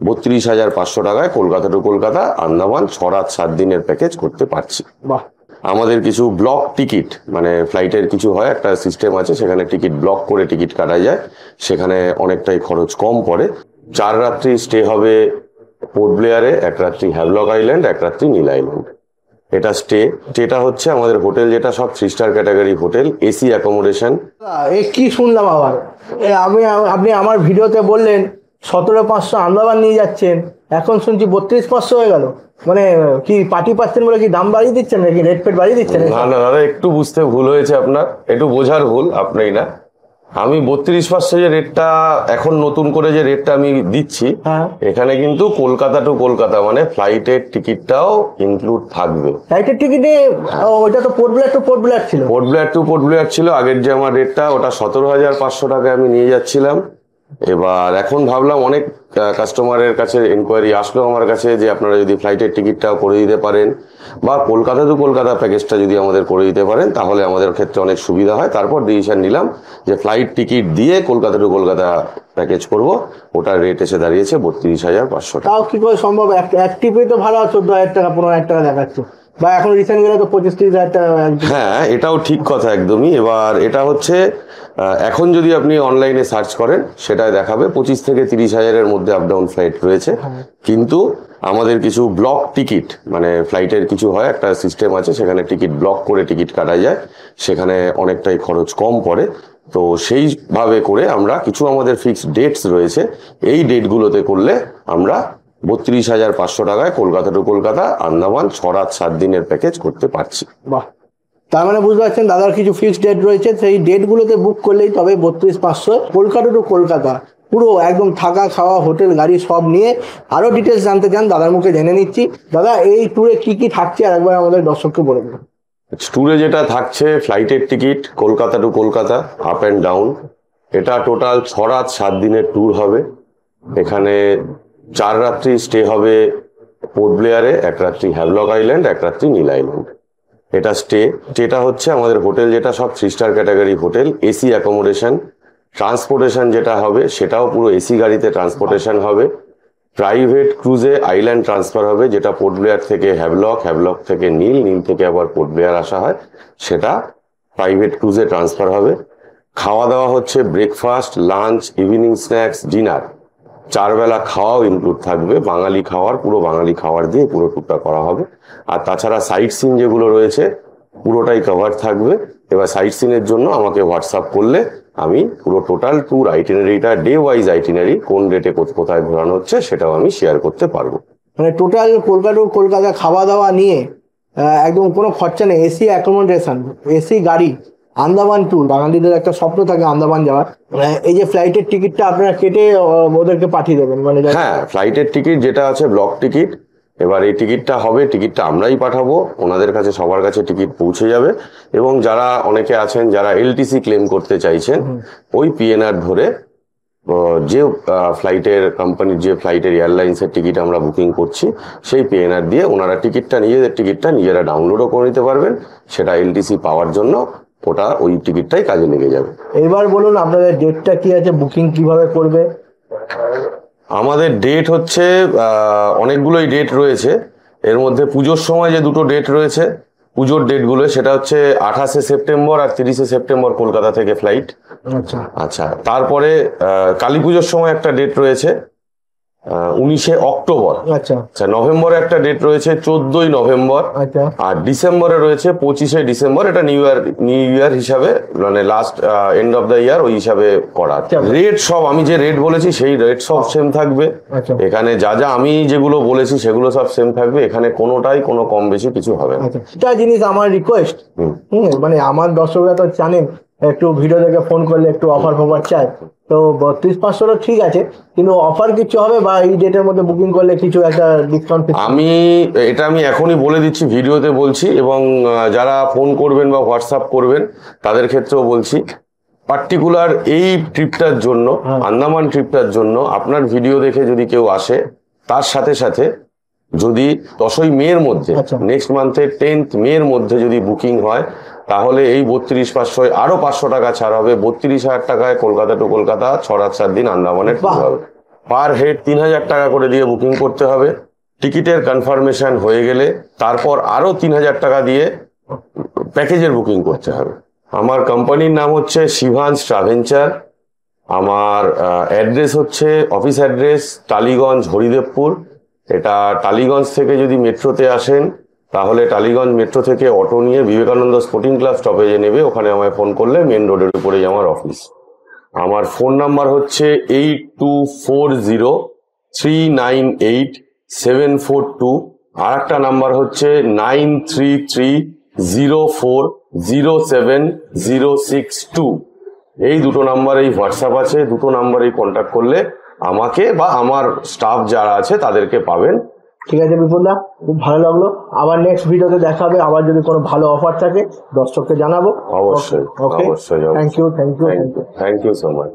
32,500 টাকায় কলকাতা টু কলকাতা আন্দামান 6 রাত 7 দিনের প্যাকেজ করতে পারছি। বাহ। আমাদের কিছু ব্লক টিকিট, মানে ফ্লাইটের কিছু হয় একটা সিস্টেম আছে, সেখানে টিকিট ব্লক করে টিকিট কাটা যায়, সেখানে অনেকটাই খরচ কম পড়ে। 4 রাত্রি স্টে হবে পোর্ট ব্লেয়ারে, 1 রাত্রি হ্যাভলক আইল্যান্ড, 1 রাত্রি নীল আইল্যান্ড। এটা স্টেটা হচ্ছে আমাদের হোটেল যেটা সব 3 star category hotel, AC accommodation. এ কি শুনলাম আবার, আপনি আমার ভিডিওতে বললেন 17,500 আন্দামান নিয়ে যাচ্ছেন, এখন শুনছি 32,500 হয়ে গেল। মানে কি পার্টি পাচ্ছেন বলে কি দাম বাড়িয়ে দিচ্ছেন নাকি রেট ফেট বাড়িয়ে দিচ্ছেন? না না দাদা, একটু বুঝতে ভুল হয়েছে আপনার, একটু বোঝার ভুল, আপনিই না। আমি 32,500 যে রেটটা এখন নতুন করে যে রেটটা আমি দিচ্ছি, এখানে কিন্তু কলকাতা টু কলকাতা মানে ফ্লাইটের টিকিটটাও ইনক্লুড থাকবে। ফ্লাইটের টিকিটে ওটা তো পোর্ট ব্লেয়ার টু পোর্ট ব্লেয়ার ছিল। পোর্ট ব্লেয়ার টু পোর্ট ব্লেয়ার ছিল আগের যে আমার রেটটা, ওটা 17,500 টাকায় আমি নিয়ে যাচ্ছিলাম। এবার এখন ভাবলাম, অনেক কাস্টমারের কাছে এনকোয়ারি আসলো আমার কাছে যে আপনারা যদি ফ্লাইটের টিকিটটাও করে দিতে পারেন বা কলকাতা টু কলকাতা প্যাকেজটা যদি আমাদের করে দিতে পারেন, তাহলে আমাদের ক্ষেত্রে অনেক সুবিধা হয়। তারপর ডিসিশন নিলাম যে ফ্লাইট টিকিট দিয়ে কলকাতা টু কলকাতা প্যাকেজ করব। ওটার রেট এসে দাঁড়িয়েছে 32,500 টাকা। তাও কি করে সম্ভব? অ্যাক্টিভে তো ভাড়া 14,000 টাকা 15,000 টাকা দেখাচ্ছে, বা এখন রিসেন্ট গেলে তো 25-30,000 টাকা। হ্যাঁ, এটাও ঠিক কথা একদমই। এবার এটা হচ্ছে এখন যদি আপনি অনলাইনে সার্চ করেন সেটাই দেখাবে 25 থেকে 30,000-এর মধ্যে আপ ডাউন ফ্লাইট রয়েছে। কিন্তু আমাদের কিছু ব্লক টিকিট, মানে ফ্লাইটের কিছু হয় একটা সিস্টেম আছে, সেখানে টিকিট ব্লক করে টিকিট কাটা যায়, সেখানে অনেকটাই খরচ কম পড়ে। তো সেইভাবে করে আমরা কিছু আমাদের ফিক্সড ডেটস রয়েছে, এই ডেটগুলোতে করলে আমরা 32,500 টাকায় কলকাতা টু কলকাতা আন্দামান 6 রাত 7 দিনের প্যাকেজ করতে পারছি। বাহ, তার মানে বুঝতে পারছেন দাদার কিছু ফিক্সড ডেট রয়েছে, সেই ডেটগুলোতে বুক করলেই তবে 32,500 কলকাতা টু কলকাতা পুরো একদম থাকা খাওয়া হোটেল গাড়ি সব নিয়ে। আরও ডিটেলস জানতে চান দাদার মুখে জেনে নিচ্ছি। দাদা, এই ট্যুরে কি কি থাকছে আর একবার আমাদের দর্শককে বলে দেবেন। ট্যুরে যেটা থাকছে, ফ্লাইটের ticket Kolkata to Kolkata up and down, এটা টোটাল 6 রাত 7 দিনের ট্যুর হবে। এখানে 4 রাত্রি স্টে হবে পোর্ট ব্লেয়ারে, 1 রাত্রি হ্যাভলক আইল্যান্ড, 1 রাত্রি নীল আইল্যান্ড। এটা স্টেটা হচ্ছে আমাদের হোটেল যেটা সব 3 star category hotel, AC accommodation. Transportation যেটা হবে সেটাও পুরো এসি গাড়িতে ট্রান্সপোর্টেশন হবে। প্রাইভেট ক্রুজে আইল্যান্ড ট্রান্সফার হবে, যেটা পোর্ট ব্লেয়ার থেকে হ্যাভলক, হ্যাভলক থেকে নীল, নীল থেকে আবার পোর্ট ব্লেয়ার আসা হয়, সেটা প্রাইভেট ক্রুজে ট্রান্সফার হবে। খাওয়া দাওয়া হচ্ছে breakfast, lunch, evening snacks, dinner, 4 বেলা খাওয়াও ইনক্লুড থাকবে। বাঙালি খাওয়ার, পুরো বাঙালি খাওয়ার দিয়ে পুরো ট্যুরটা করা হবে। আর তাছাড়া সাইট সিন যেগুলো রয়েছে পুরোটাই কভার থাকবে। এবার সাইট সিনের জন্য আমাকে হোয়াটসঅ্যাপ করলে আমি পুরো টোটাল ট্যুর আইটিনারিটা, ডে ওয়াইজ আইটিনারি, কোন ডেটে কোথায় ঘোরানো হচ্ছে সেটাও আমি শেয়ার করতে পারবো। মানে টোটাল কলকাতা খাওয়া দাওয়া নিয়ে একদম কোনো খরচা নেই, এসি অ্যাকোমোডেশন, এসি গাড়ি, আন্দামান ট্যুর। বাঙালিদের একটা স্বপ্ন থাকে আন্দামান যাওয়ার। এই যে ফ্লাইটের টিকিটটা আপনারা কেটে ওদেরকে পাঠিয়ে দেবেন মানে? হ্যাঁ, ফ্লাইটের টিকিট যেটা আছে ব্লক টিকিট, এবার এই টিকিটটা হবে, টিকিটটা আমরাই পাঠাবো ওনাদের কাছে, সবার কাছে টিকিট পৌঁছে যাবে। এবং যারা অনেকে আছেন যারা এলটিসি ক্লেম করতে চাইছেন, ওই পিএনআর ধরে যে ফ্লাইটের কোম্পানির, যে ফ্লাইটের এয়ারলাইন্সের টিকিট আমরা বুকিং করছি, সেই পিএনআর দিয়ে ওনারা নিজেদের টিকিটটা নিজেরা ডাউনলোডও করে নিতে পারবেন। সেটা এলটিসি পাওয়ার জন্য ওটা ওই টিকিটটাই কাজে লেগে যাবে। এবার বলুন আপনাদের ডেটটা কি আছে, বুকিং কিভাবে করবে? আমাদের ডেট হচ্ছে অনেকগুলোই ডেট রয়েছে। এর মধ্যে পুজোর সময় যে দুটো ডেট রয়েছে, পুজোর ডেটগুলো, সেটা হচ্ছে 28শে সেপ্টেম্বর আর 30শে সেপ্টেম্বর কলকাতা থেকে ফ্লাইট। আচ্ছা, তারপরে কালী পুজোর সময় একটা ডেট রয়েছে 19শে অক্টোবর। আচ্ছা, নভেম্বরে একটা ডেট রয়েছে 14ই নভেম্বর। আর ডিসেম্বরে রয়েছে 25শে ডিসেম্বর। এটা নিউ ইয়ার হিসাবে, মানে last end of the year ওই হিসাবে করা। রেট সব আমি যে রেট বলেছি সেই রেট সব সেম থাকবে। এখানে যা যা আমি যেগুলো বলেছি সেগুলো সব সেম থাকবে। এখানে কোনোটাই কোনো কম বেশি কিছু হবে না। একটা জিনিস আমার রিকোয়েস্ট, মানে আমার দর্শকরা তো জানেন একটু ভিডিও দেখে ফোন করলে একটু অফার চায়, তো 32,500 ঠিক আছে, কিন্তু অফার কিছু হবে বা এই ডেটের মধ্যে বুকিং করলে কিছু একটা ডিসকাউন্ট? আমি এখনই বলে দিচ্ছি, ভিডিওতে বলছি, এবং যারা ফোন করবেন বা হোয়াটসঅ্যাপ করবেন তাদের ক্ষেত্রেও বলছি। পার্টিকুলার এই ট্রিপটার জন্য, আন্দামান ট্রিপটার জন্য আপনার ভিডিও দেখে যদি কেউ আসে, তার সাথে সাথে যদি 10ই মের মধ্যে, নেক্সট মান্থের 10th মের মধ্যে যদি বুকিং হয়, তাহলে এই 32,500 আরো 500 টাকা ছাড় হবে। 32,000 টাকায় কলকাতা টু কলকাতা 6 রাত 7 দিন আন্দামানের ট্যুর হবে। পার হেড 3000 টাকা করে দিয়ে বুকিং করতে হবে। টিকিটের কনফার্মেশন হয়ে গেলে তারপর আরো 3000 টাকা দিয়ে প্যাকেজের বুকিং করতে হবে। আমার কোম্পানির নাম হচ্ছে শিভান্স ট্রাভেঞ্চার। আমার অ্যাড্রেস হচ্ছে অফিস অ্যাড্রেস টালিগঞ্জ হরিদেবপুর। এটা টালিগঞ্জ থেকে যদি মেট্রোতে আসেন তাহলে টালিগঞ্জ মেট্রো থেকে অটো নিয়ে বিবেকানন্দ স্পোর্টিং ক্লাব স্টপেজে নেবে, ওখানে আমায় ফোন করলে মেন রোডের উপরেই আমার অফিস। আমার ফোন নাম্বার হচ্ছে 8240398742। আর একটা নাম্বার হচ্ছে 9330407062। এই দুটো নাম্বারেই হোয়াটসঅ্যাপ আছে, দুটো নাম্বারেই কন্ট্যাক্ট করলে আমাকে বা আমার স্টাফ যারা আছে তাদেরকে পাবেন। ঠিক আছে বিপুলদা, খুব ভালো লাগলো। আবার নেক্সট ভিডিওতে দেখা হবে, আবার যদি কোনো ভালো অফার থাকে দর্শককে জানাবো। অবশ্যই ওকে, অবশ্যই। Thank you, thank you, thank you. Thank you so much.